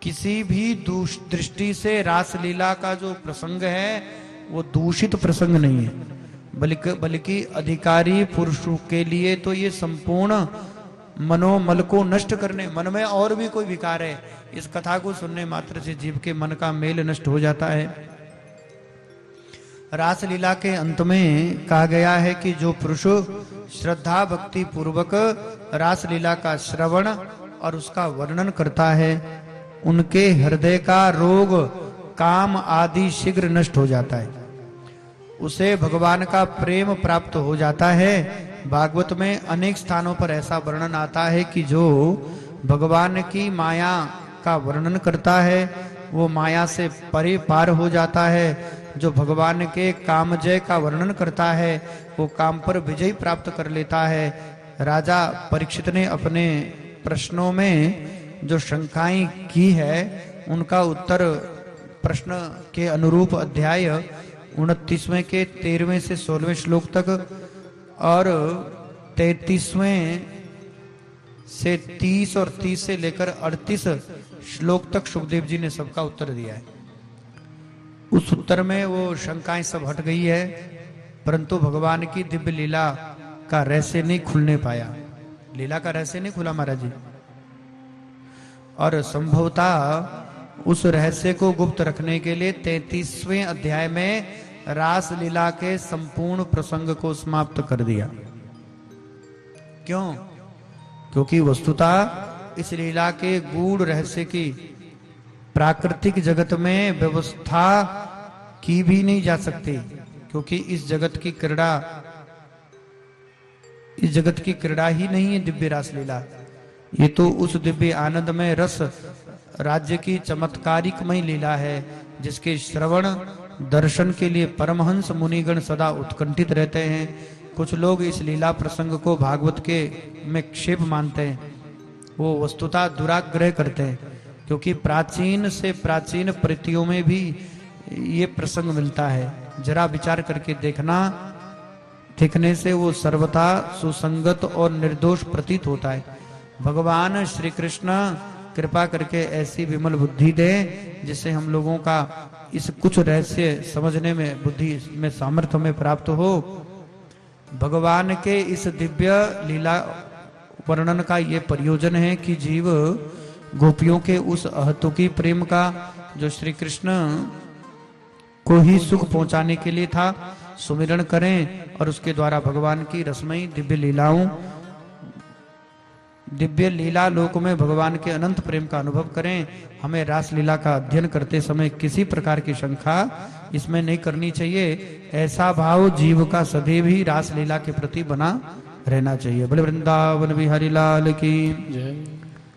किसी भी दृष्टि से रासलीला का जो प्रसंग है वो दूषित प्रसंग नहीं है, बल्कि अधिकारी पुरुषों के लिए तो ये संपूर्ण मनोमल को नष्ट करने, मन में और भी कोई विकार है, इस कथा को सुनने मात्र से जीव के मन का मेल नष्ट हो जाता है। रासलीला के अंत में कहा गया है कि जो पुरुष श्रद्धा भक्ति पूर्वक रासलीला का श्रवण और उसका वर्णन करता है, उनके हृदय का रोग काम आदि शीघ्र नष्ट हो जाता है, उसे भगवान का प्रेम प्राप्त हो जाता है। भागवत में अनेक स्थानों पर ऐसा वर्णन आता है कि जो भगवान की माया का वर्णन करता है वो माया से परे पार हो जाता है, जो भगवान के कामजय का वर्णन करता है वो काम पर विजय प्राप्त कर लेता है। राजा परीक्षित ने अपने प्रश्नों में जो शंकाएं की है उनका उत्तर प्रश्न के अनुरूप अध्याय 29वें के 13वें से 16वें श्लोक तक और 33वें से 30 और 30 से लेकर 38 श्लोक तक सुखदेव जी ने सबका उत्तर दिया है। उस उत्तर में वो शंकाएं सब हट गई है, परंतु भगवान की दिव्य लीला का रहस्य नहीं खुलने पाया, लीला का रहस्य नहीं खुला महाराज जी। और संभवतः उस रहस्य को गुप्त रखने के लिए 33वें अध्याय में रास लीला के संपूर्ण प्रसंग को समाप्त कर दिया। क्यों? क्योंकि वस्तुतः इस लीला के गूढ़ रहस्य की प्राकृतिक जगत में व्यवस्था की भी नहीं जा सकती, क्योंकि इस जगत की क्रीड़ा ही नहीं है दिव्य रास लीला। ये तो उस दिव्य आनंद में रस राज्य की चमत्कारिकमय लीला है, जिसके श्रवण दर्शन के लिए परमहंस मुनिगण सदा उत्कंठित रहते हैं। कुछ लोग इस लीला प्रसंग को भागवत के में क्षेप मानते हैं, वो वस्तुतः दुराग्रह करते हैं, क्योंकि प्राचीन से प्राचीन कृतियों में भी ये प्रसंग मिलता है। जरा विचार करके देखने से वो सर्वथा सुसंगत और निर्दोष प्रतीत होता है। भगवान श्री कृष्ण कृपा करके ऐसी विमल बुद्धि दे जिससे हम लोगों का इस कुछ रहस्य समझने में, बुद्धि में सामर्थ्य में प्राप्त हो। भगवान के इस दिव्य लीला वर्णन का ये प्रयोजन है कि जीव गोपियों के उस अहतुकी प्रेम का जो श्री कृष्ण को ही सुख पहुंचाने के लिए था सुमिरण करें और उसके द्वारा भगवान की रसमयी दिव्य लीला लोक में भगवान के अनंत प्रेम का अनुभव करें। हमें रास लीला का अध्ययन करते समय किसी प्रकार की शंका इसमें नहीं करनी चाहिए। ऐसा भाव जीव का सदैव ही रास लीला के प्रति बना रहना चाहिए। बोले वृंदावन बिहारी लाल की जय।